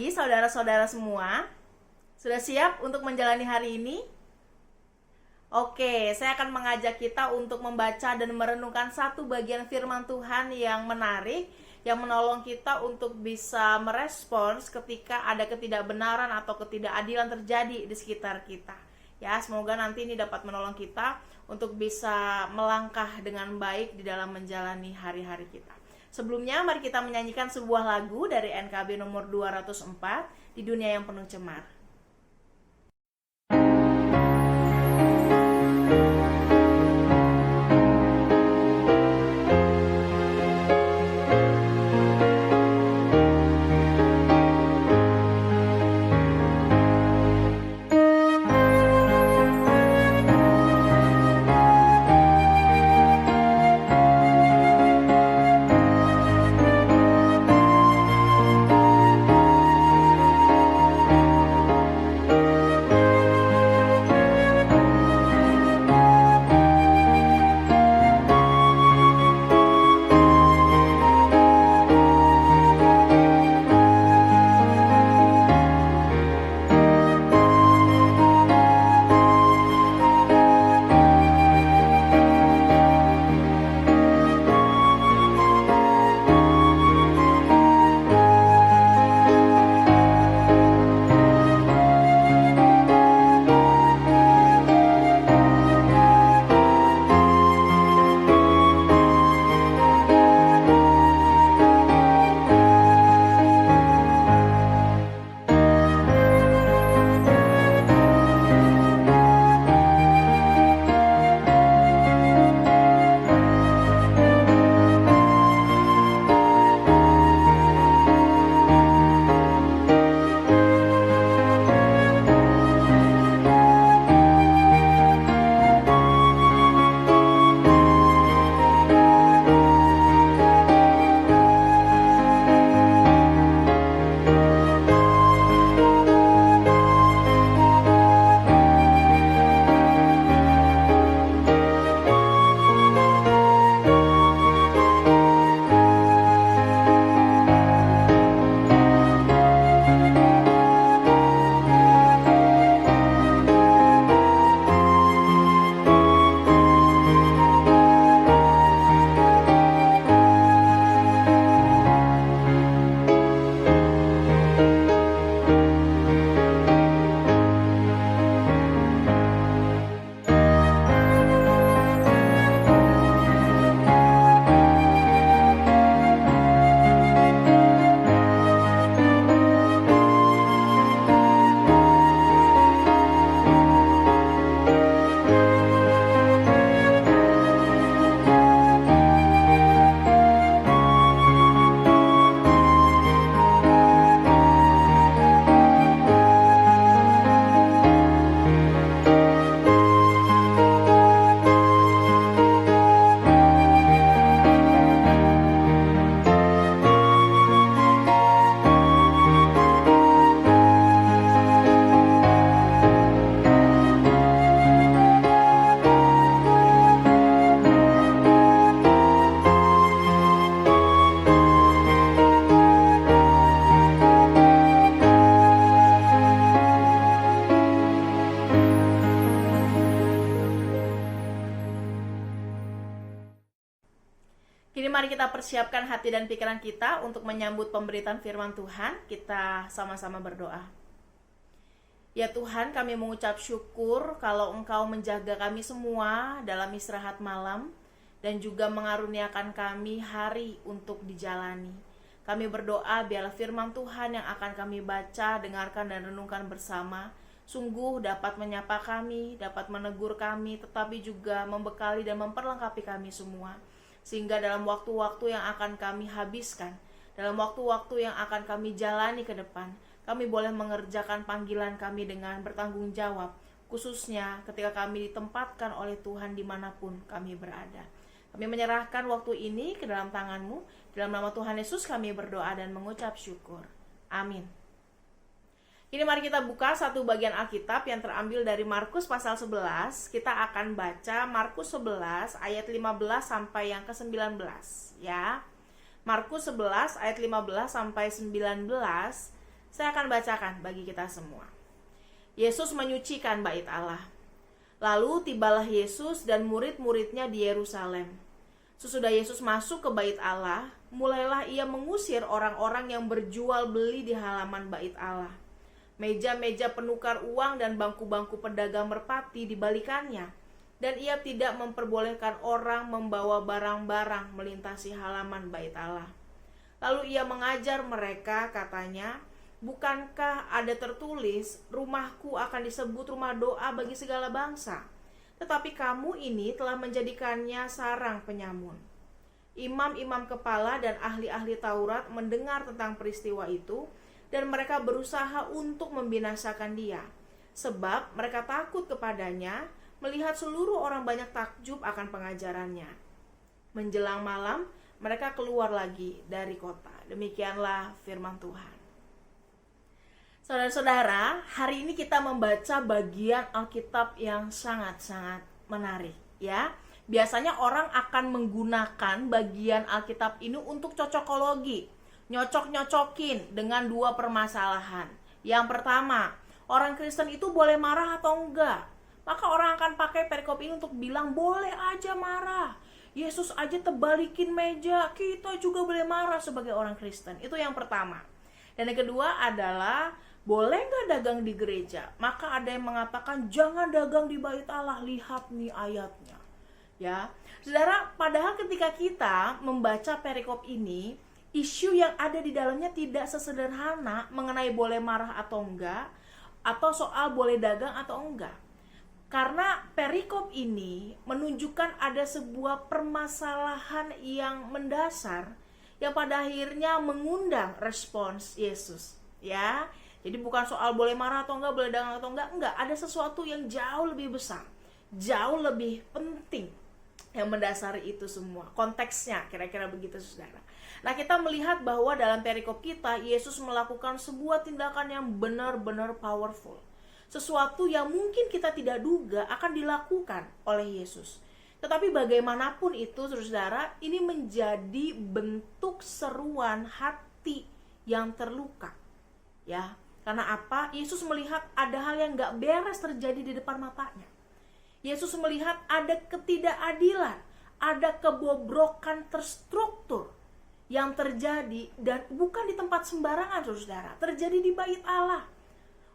pagi saudara-saudara semua. Sudah siap untuk menjalani hari ini? Oke, saya akan mengajak kita untuk membaca dan merenungkan satu bagian firman Tuhan yang menarik, yang menolong kita untuk bisa merespons ketika ada ketidakbenaran atau ketidakadilan terjadi di sekitar kita. Ya, semoga nanti ini dapat menolong kita untuk bisa melangkah dengan baik di dalam menjalani hari-hari kita. Sebelumnya, mari kita menyanyikan sebuah lagu dari NKB nomor 204, Di Dunia Yang Penuh Cemar. Kini mari kita persiapkan hati dan pikiran kita untuk menyambut pemberitaan firman Tuhan. Kita sama-sama berdoa. Ya Tuhan, kami mengucap syukur kalau Engkau menjaga kami semua dalam istirahat malam dan juga mengaruniakan kami hari untuk dijalani. Kami berdoa biarlah firman Tuhan yang akan kami baca, dengarkan dan renungkan bersama sungguh dapat menyapa kami, dapat menegur kami, tetapi juga membekali dan memperlengkapi kami semua. Sehingga dalam waktu-waktu yang akan kami habiskan, dalam waktu-waktu yang akan kami jalani ke depan, kami boleh mengerjakan panggilan kami dengan bertanggung jawab, khususnya ketika kami ditempatkan oleh Tuhan dimanapun kami berada. Kami menyerahkan waktu ini ke dalam tangan-Mu. Dalam nama Tuhan Yesus kami berdoa dan mengucap syukur. Amin. Kini mari kita buka satu bagian Alkitab yang terambil dari Markus pasal 11. Kita akan baca Markus 11 ayat 15 sampai yang ke-19 ya. Markus 11 ayat 15 sampai 19. Saya akan bacakan bagi kita semua. Yesus menyucikan bait Allah. Lalu tibalah Yesus dan murid-muridnya di Yerusalem. Sesudah Yesus masuk ke bait Allah, mulailah ia mengusir orang-orang yang berjual beli di halaman bait Allah. Meja-meja penukar uang dan bangku-bangku pedagang merpati dibalikannya, dan ia tidak memperbolehkan orang membawa barang-barang melintasi halaman bait Allah. Lalu ia mengajar mereka, katanya, "Bukankah ada tertulis, rumahku akan disebut rumah doa bagi segala bangsa? Tetapi kamu ini telah menjadikannya sarang penyamun." Imam-imam kepala dan ahli-ahli Taurat mendengar tentang peristiwa itu, dan mereka berusaha untuk membinasakan dia, sebab mereka takut kepadanya, melihat seluruh orang banyak takjub akan pengajarannya. Menjelang malam, mereka keluar lagi dari kota. Demikianlah firman Tuhan. Saudara-saudara, hari ini kita membaca bagian Alkitab yang sangat-sangat menarik, ya. Biasanya orang akan menggunakan bagian Alkitab ini untuk cocokologi, nyocok-nyocokin dengan dua permasalahan. Yang pertama, orang Kristen itu boleh marah atau enggak? Maka orang akan pakai perikop ini untuk bilang boleh aja marah. Yesus aja tebalikin meja, kita juga boleh marah sebagai orang Kristen. Itu yang pertama. Dan yang kedua adalah boleh nggak dagang di gereja? Maka ada yang mengatakan jangan dagang di bait Allah. Lihat nih ayatnya, ya, saudara. Padahal ketika kita membaca perikop ini, isu yang ada di dalamnya tidak sesederhana mengenai boleh marah atau enggak, atau soal boleh dagang atau enggak. Karena perikop ini menunjukkan ada sebuah permasalahan yang mendasar yang pada akhirnya mengundang respons Yesus, ya. Jadi bukan soal boleh marah atau enggak, boleh dagang atau enggak, ada sesuatu yang jauh lebih besar, jauh lebih penting yang mendasari itu semua. Konteksnya kira-kira begitu, saudara. Nah, kita melihat bahwa dalam perikop kita, Yesus melakukan sebuah tindakan yang benar-benar powerful. Sesuatu yang mungkin kita tidak duga akan dilakukan oleh Yesus. Tetapi bagaimanapun itu, saudara, ini menjadi bentuk seruan hati yang terluka, ya. Karena apa? Yesus melihat ada hal yang gak beres terjadi di depan matanya. Yesus melihat ada ketidakadilan, ada kebobrokan terstruktur yang terjadi, dan bukan di tempat sembarangan, saudara. Terjadi di bait Allah.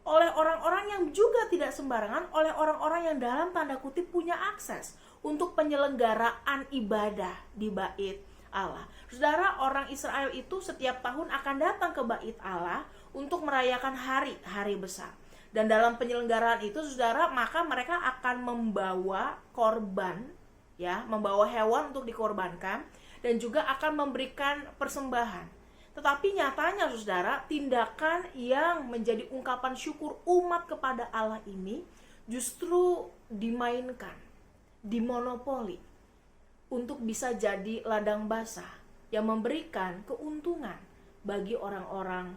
Oleh orang-orang yang juga tidak sembarangan, oleh orang-orang yang dalam tanda kutip punya akses untuk penyelenggaraan ibadah di bait Allah. Saudara, orang Israel itu setiap tahun akan datang ke bait Allah untuk merayakan hari besar. Dan dalam penyelenggaraan itu, saudara, maka mereka akan membawa korban, ya, membawa hewan untuk dikorbankan, dan juga akan memberikan persembahan. Tetapi nyatanya, saudara, tindakan yang menjadi ungkapan syukur umat kepada Allah ini justru dimainkan, dimonopoli untuk bisa jadi ladang basah yang memberikan keuntungan bagi orang-orang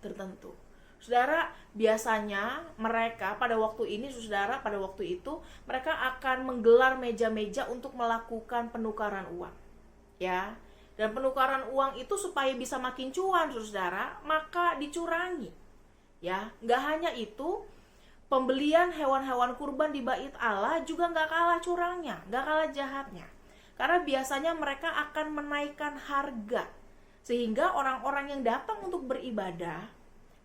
tertentu. Saudara, biasanya mereka pada waktu ini, saudara, pada waktu itu mereka akan menggelar meja-meja untuk melakukan penukaran uang, ya. Dan penukaran uang itu supaya bisa makin cuan, saudara, maka dicurangi, ya. Nggak hanya itu, pembelian hewan-hewan kurban di bait Allah juga nggak kalah curangnya, nggak kalah jahatnya. Karena biasanya mereka akan menaikkan harga, sehingga orang-orang yang datang untuk beribadah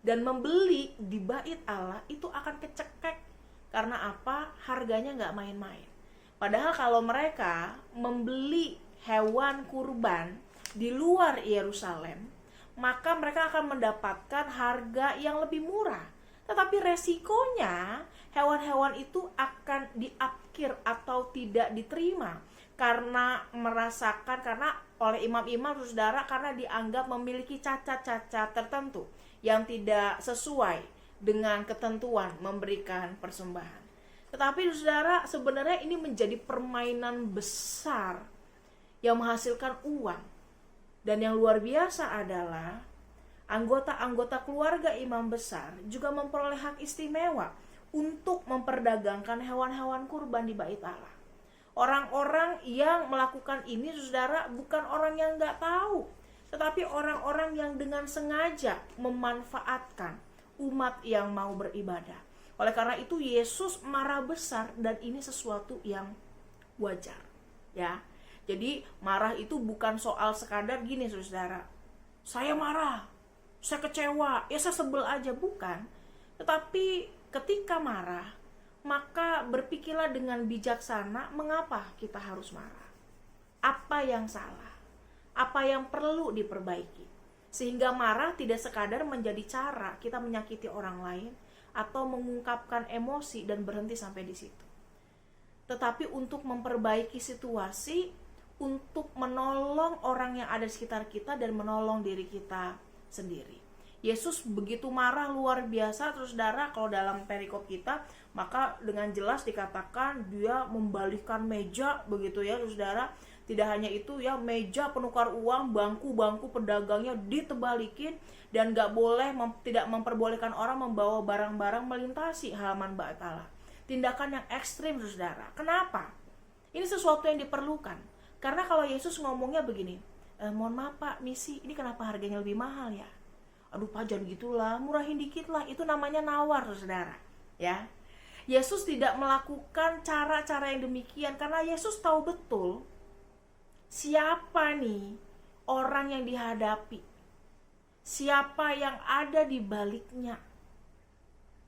dan membeli di bait Allah itu akan kecekek. Karena apa? Harganya nggak main-main. Padahal kalau mereka membeli hewan kurban di luar Yerusalem, maka mereka akan mendapatkan harga yang lebih murah. Tetapi resikonya hewan-hewan itu akan diapkir atau tidak diterima karena oleh imam-imam, saudara, karena dianggap memiliki cacat-cacat tertentu yang tidak sesuai dengan ketentuan memberikan persembahan. Tetapi, saudara, sebenarnya ini menjadi permainan besar yang menghasilkan uang. Dan yang luar biasa adalah anggota-anggota keluarga imam besar juga memperoleh hak istimewa untuk memperdagangkan hewan-hewan kurban di bait Allah. Orang-orang yang melakukan ini, saudara, bukan orang yang nggak tahu, tetapi orang-orang yang dengan sengaja memanfaatkan umat yang mau beribadah. Oleh karena itu Yesus marah besar, dan ini sesuatu yang wajar, ya. Jadi marah itu bukan soal sekadar gini, saudara, saya marah, saya kecewa, ya saya sebel aja, bukan. Tetapi ketika marah, maka berpikirlah dengan bijaksana mengapa kita harus marah. Apa yang salah? Apa yang perlu diperbaiki? Sehingga marah tidak sekadar menjadi cara kita menyakiti orang lain atau mengungkapkan emosi dan berhenti sampai di situ. Tetapi untuk memperbaiki situasi, untuk menolong orang yang ada di sekitar kita dan menolong diri kita sendiri. Yesus begitu marah luar biasa, terus saudara, kalau dalam perikop kita, maka dengan jelas dikatakan dia membalikkan meja begitu ya, saudara. Tidak hanya itu ya, meja penukar uang, bangku-bangku pedagangnya ditebalikin, dan gak boleh tidak memperbolehkan orang membawa barang-barang melintasi halaman Bait Allah. Tindakan yang ekstrim, saudara. Kenapa? Ini sesuatu yang diperlukan. Karena kalau Yesus ngomongnya begini, mohon maaf Pak, misi, ini kenapa harganya lebih mahal ya? Aduh Pak, jangan gitulah, murahin dikit lah. Itu namanya nawar, saudara. Ya, Yesus tidak melakukan cara-cara yang demikian karena Yesus tahu betul siapa nih orang yang dihadapi, siapa yang ada di baliknya,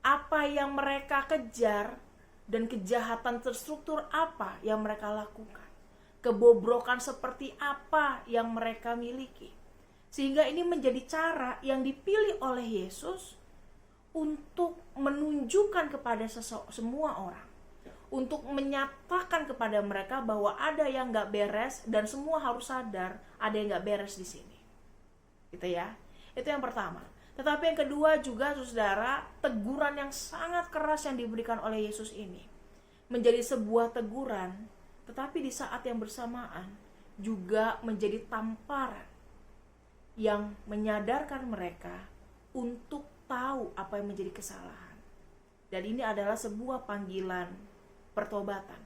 apa yang mereka kejar, dan kejahatan terstruktur apa yang mereka lakukan, kebobrokan seperti apa yang mereka miliki. Sehingga ini menjadi cara yang dipilih oleh Yesus untuk menunjukkan kepada semua orang, untuk menyatakan kepada mereka bahwa ada yang gak beres dan semua harus sadar ada yang gak beres di sini. Gitu ya. Itu yang pertama. Tetapi yang kedua juga, saudara, teguran yang sangat keras yang diberikan oleh Yesus ini menjadi sebuah teguran, tetapi di saat yang bersamaan juga menjadi tamparan yang menyadarkan mereka untuk tahu apa yang menjadi kesalahan. Dan ini adalah sebuah panggilan pertobatan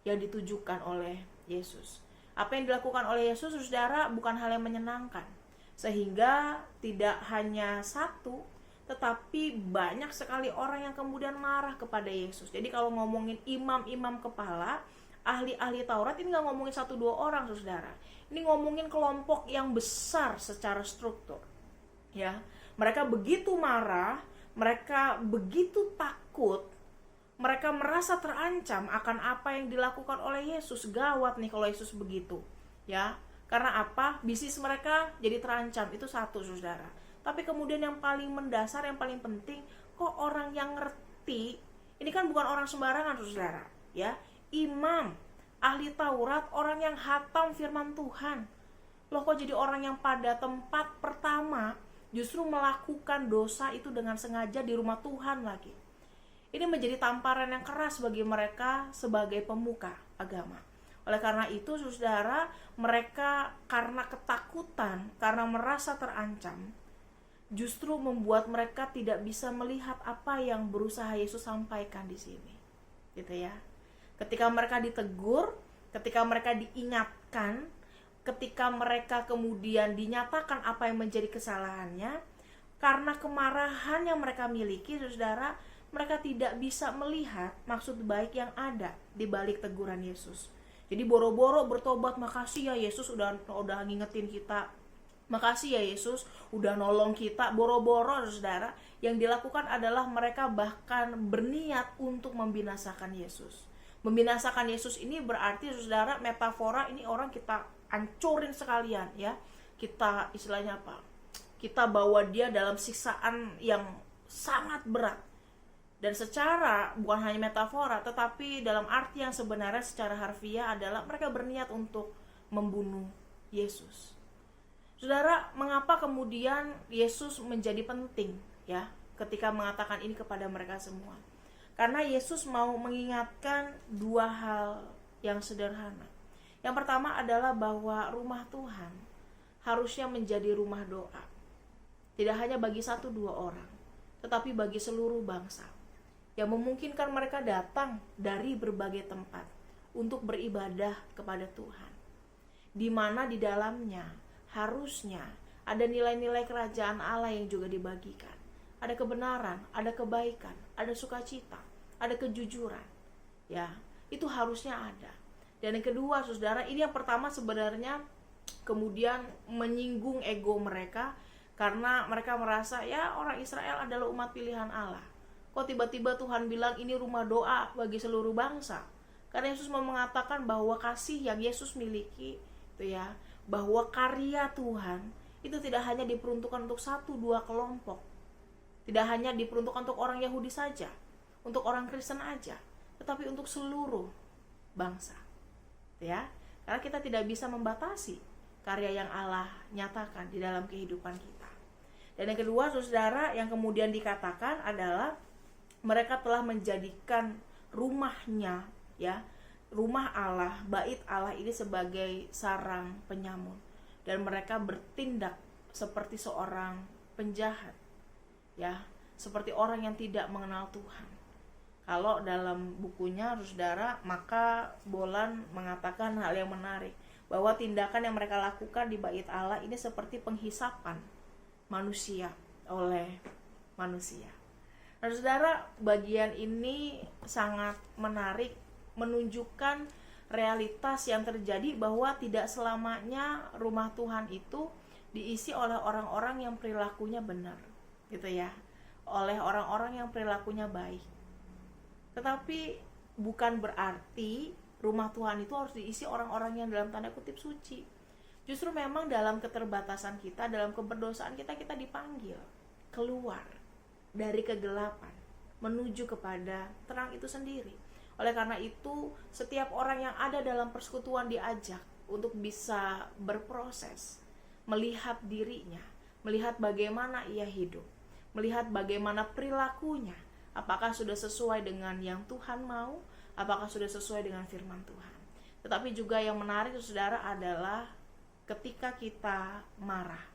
yang ditujukan oleh Yesus. Apa yang dilakukan oleh Yesus, saudara, bukan hal yang menyenangkan. Sehingga tidak hanya satu, tetapi banyak sekali orang yang kemudian marah kepada Yesus. Jadi kalau ngomongin imam-imam kepala, ahli-ahli Taurat, ini gak ngomongin 1-2 orang, saudara. Ini ngomongin kelompok yang besar secara struktur. Ya, mereka begitu marah, mereka begitu takut, mereka merasa terancam akan apa yang dilakukan oleh Yesus. Gawat nih kalau Yesus begitu, ya. Karena apa? Bisnis mereka jadi terancam. Itu satu, saudara. Tapi kemudian yang paling mendasar, yang paling penting, kok orang yang ngerti, ini kan bukan orang sembarangan, saudara, ya. Imam, ahli Taurat, orang yang hatam firman Tuhan. Loh, kok jadi orang yang pada tempat pertama justru melakukan dosa itu dengan sengaja di rumah Tuhan lagi. Ini menjadi tamparan yang keras bagi mereka sebagai pemuka agama. Oleh karena itu, saudara, mereka karena ketakutan, karena merasa terancam, justru membuat mereka tidak bisa melihat apa yang berusaha Yesus sampaikan di sini. Gitu ya. Ketika mereka ditegur, ketika mereka diingatkan, ketika mereka kemudian dinyatakan apa yang menjadi kesalahannya, karena kemarahan yang mereka miliki, saudara, mereka tidak bisa melihat maksud baik yang ada di balik teguran Yesus. Jadi boro-boro bertobat, makasih ya Yesus udah ngingetin kita, makasih ya Yesus udah nolong kita. Boro-boro, saudara, yang dilakukan adalah mereka bahkan berniat untuk membinasakan Yesus. Membinasakan Yesus ini berarti, saudara, metafora ini orang kita hancurin sekalian, ya. Kita istilahnya apa? Kita bawa dia dalam siksaan yang sangat berat. Dan secara bukan hanya metafora, tetapi dalam arti yang sebenarnya secara harfiah adalah mereka berniat untuk membunuh Yesus. Saudara, mengapa kemudian Yesus menjadi penting, ya, ketika mengatakan ini kepada mereka semua? Karena Yesus mau mengingatkan 2 hal yang sederhana. Yang pertama adalah bahwa rumah Tuhan harusnya menjadi rumah doa. Tidak hanya bagi 1-2 orang, tetapi bagi seluruh bangsa, yang memungkinkan mereka datang dari berbagai tempat untuk beribadah kepada Tuhan, di mana di dalamnya harusnya ada nilai-nilai kerajaan Allah yang juga dibagikan. Ada kebenaran, ada kebaikan, ada sukacita, ada kejujuran. Ya, itu harusnya ada. Dan yang kedua, saudara, ini yang pertama sebenarnya kemudian menyinggung ego mereka, karena mereka merasa ya orang Israel adalah umat pilihan Allah. Kok tiba-tiba Tuhan bilang ini rumah doa bagi seluruh bangsa? Karena Yesus mau mengatakan bahwa kasih yang Yesus miliki itu ya, bahwa karya Tuhan itu tidak hanya diperuntukkan untuk 1-2 kelompok. Tidak hanya diperuntukkan untuk orang Yahudi saja, untuk orang Kristen aja, tetapi untuk seluruh bangsa. Ya, karena kita tidak bisa membatasi karya yang Allah nyatakan di dalam kehidupan kita. Dan yang kedua, saudara, yang kemudian dikatakan adalah mereka telah menjadikan rumahnya, ya, rumah Allah, bait Allah ini sebagai sarang penyamun, dan mereka bertindak seperti seorang penjahat, ya, seperti orang yang tidak mengenal Tuhan. Kalau dalam bukunya, saudara, maka Bolan mengatakan hal yang menarik, bahwa tindakan yang mereka lakukan di bait Allah ini seperti penghisapan manusia oleh manusia. Nah, saudara, bagian ini sangat menarik, menunjukkan realitas yang terjadi bahwa tidak selamanya rumah Tuhan itu diisi oleh orang-orang yang perilakunya benar, gitu ya, oleh orang-orang yang perilakunya baik. Tetapi bukan berarti rumah Tuhan itu harus diisi orang-orang yang dalam tanda kutip suci. Justru memang dalam keterbatasan kita, dalam keberdosaan kita, kita dipanggil keluar dari kegelapan menuju kepada terang itu sendiri. Oleh karena itu, setiap orang yang ada dalam persekutuan diajak untuk bisa berproses, melihat dirinya, melihat bagaimana ia hidup, melihat bagaimana perilakunya, apakah sudah sesuai dengan yang Tuhan mau, apakah sudah sesuai dengan firman Tuhan. Tetapi juga yang menarik, saudara, adalah ketika kita marah.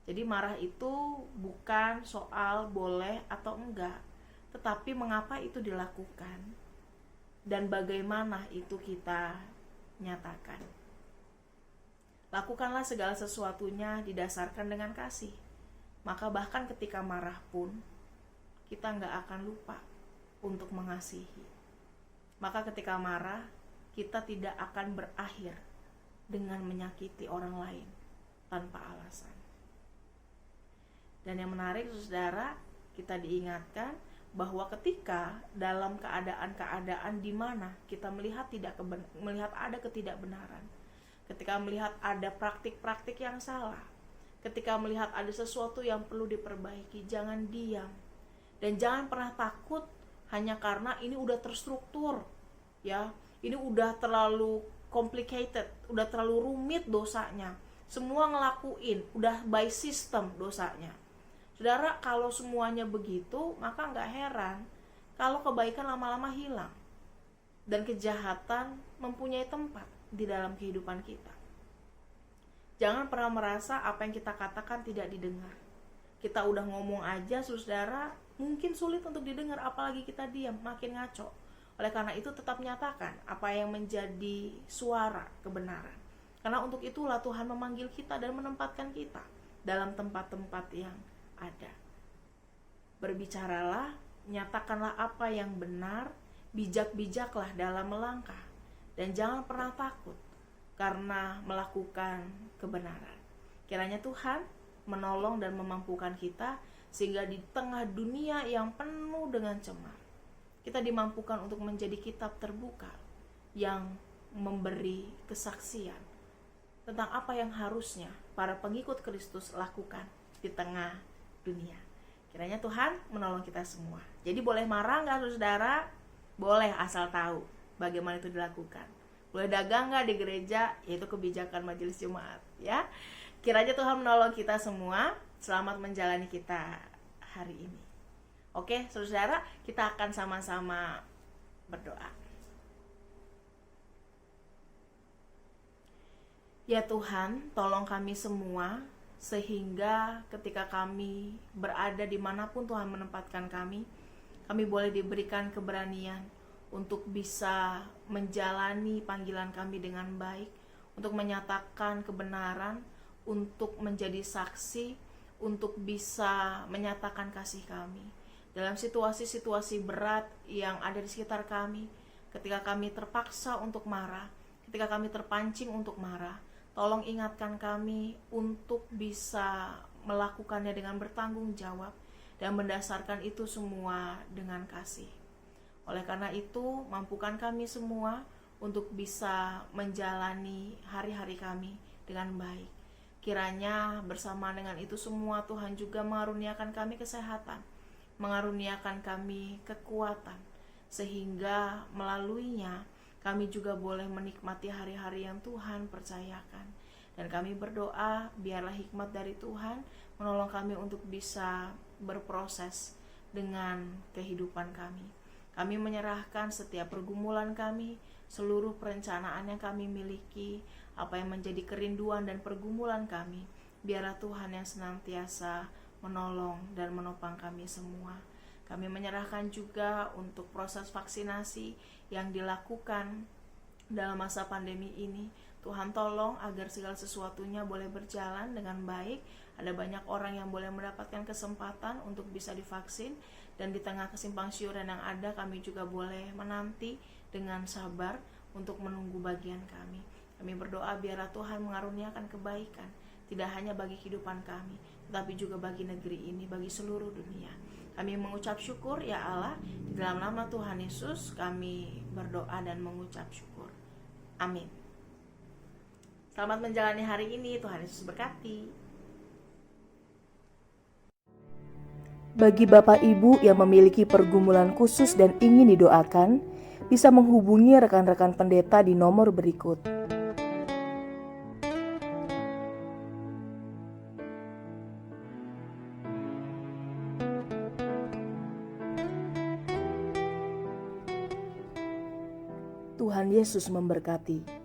Jadi marah itu bukan soal boleh atau enggak, tetapi mengapa itu dilakukan dan bagaimana itu kita nyatakan. Lakukanlah segala sesuatunya didasarkan dengan kasih. Maka bahkan ketika marah pun kita enggak akan lupa untuk mengasihi. Maka ketika marah kita tidak akan berakhir dengan menyakiti orang lain tanpa alasan. Dan yang menarik, saudara, kita diingatkan bahwa ketika dalam keadaan-keadaan di mana kita melihat ada ketidakbenaran, ketika melihat ada praktik-praktik yang salah, ketika melihat ada sesuatu yang perlu diperbaiki, jangan diam. Dan jangan pernah takut hanya karena ini udah terstruktur, ya, ini udah terlalu complicated, udah terlalu rumit dosanya, semua ngelakuin, udah by system dosanya. Saudara, kalau semuanya begitu, maka nggak heran kalau kebaikan lama-lama hilang dan kejahatan mempunyai tempat di dalam kehidupan kita. Jangan pernah merasa apa yang kita katakan tidak didengar. Kita udah ngomong aja, saudara, mungkin sulit untuk didengar, apalagi kita diam, makin ngaco. Oleh karena itu, tetap nyatakan apa yang menjadi suara kebenaran. Karena untuk itulah Tuhan memanggil kita dan menempatkan kita dalam tempat-tempat yang ada. Berbicaralah, nyatakanlah apa yang benar, bijak-bijaklah dalam melangkah, dan jangan pernah takut karena melakukan kebenaran. Kiranya Tuhan menolong dan memampukan kita sehingga di tengah dunia yang penuh dengan cemar, kita dimampukan untuk menjadi kitab terbuka yang memberi kesaksian tentang apa yang harusnya para pengikut Kristus lakukan di tengah dunia. Kiranya Tuhan menolong kita semua. Jadi boleh marah nggak, saudara? Boleh, asal tahu bagaimana itu dilakukan. Boleh dagang nggak di gereja? Yaitu kebijakan majelis Jumat, ya. Kiranya Tuhan menolong kita semua. Selamat menjalani kita hari ini. Oke, saudara, kita akan sama-sama berdoa. Ya Tuhan, tolong kami semua sehingga ketika kami berada dimanapun Tuhan menempatkan kami boleh diberikan keberanian untuk bisa menjalani panggilan kami dengan baik, untuk menyatakan kebenaran, untuk menjadi saksi, untuk bisa menyatakan kasih kami dalam situasi-situasi berat yang ada di sekitar kami. Ketika kami terpaksa untuk marah, ketika kami terpancing untuk marah, tolong ingatkan kami untuk bisa melakukannya dengan bertanggung jawab dan mendasarkan itu semua dengan kasih. Oleh karena itu, mampukan kami semua untuk bisa menjalani hari-hari kami dengan baik. Kiranya bersama dengan itu semua Tuhan juga mengaruniakan kami kesehatan, mengaruniakan kami kekuatan, sehingga melaluinya kami juga boleh menikmati hari-hari yang Tuhan percayakan. Dan kami berdoa biarlah hikmat dari Tuhan menolong kami untuk bisa berproses dengan kehidupan kami. Kami menyerahkan setiap pergumulan kami, seluruh perencanaan yang kami miliki, apa yang menjadi kerinduan dan pergumulan kami. Biarlah Tuhan yang senantiasa menolong dan menopang kami semua. Kami menyerahkan juga untuk proses vaksinasi yang dilakukan dalam masa pandemi ini. Tuhan tolong agar segala sesuatunya boleh berjalan dengan baik. Ada banyak orang yang boleh mendapatkan kesempatan untuk bisa divaksin, dan di tengah kesimpang siuran yang ada, kami juga boleh menanti dengan sabar untuk menunggu bagian kami. Kami berdoa biarlah Tuhan mengaruniakan kebaikan, tidak hanya bagi kehidupan kami, tetapi juga bagi negeri ini, bagi seluruh dunia. Kami mengucap syukur ya Allah, di dalam nama Tuhan Yesus kami berdoa dan mengucap syukur. Amin. Selamat menjalani hari ini, Tuhan Yesus berkati. Bagi Bapak Ibu yang memiliki pergumulan khusus dan ingin didoakan, bisa menghubungi rekan-rekan pendeta di nomor berikut. Tuhan Yesus memberkati.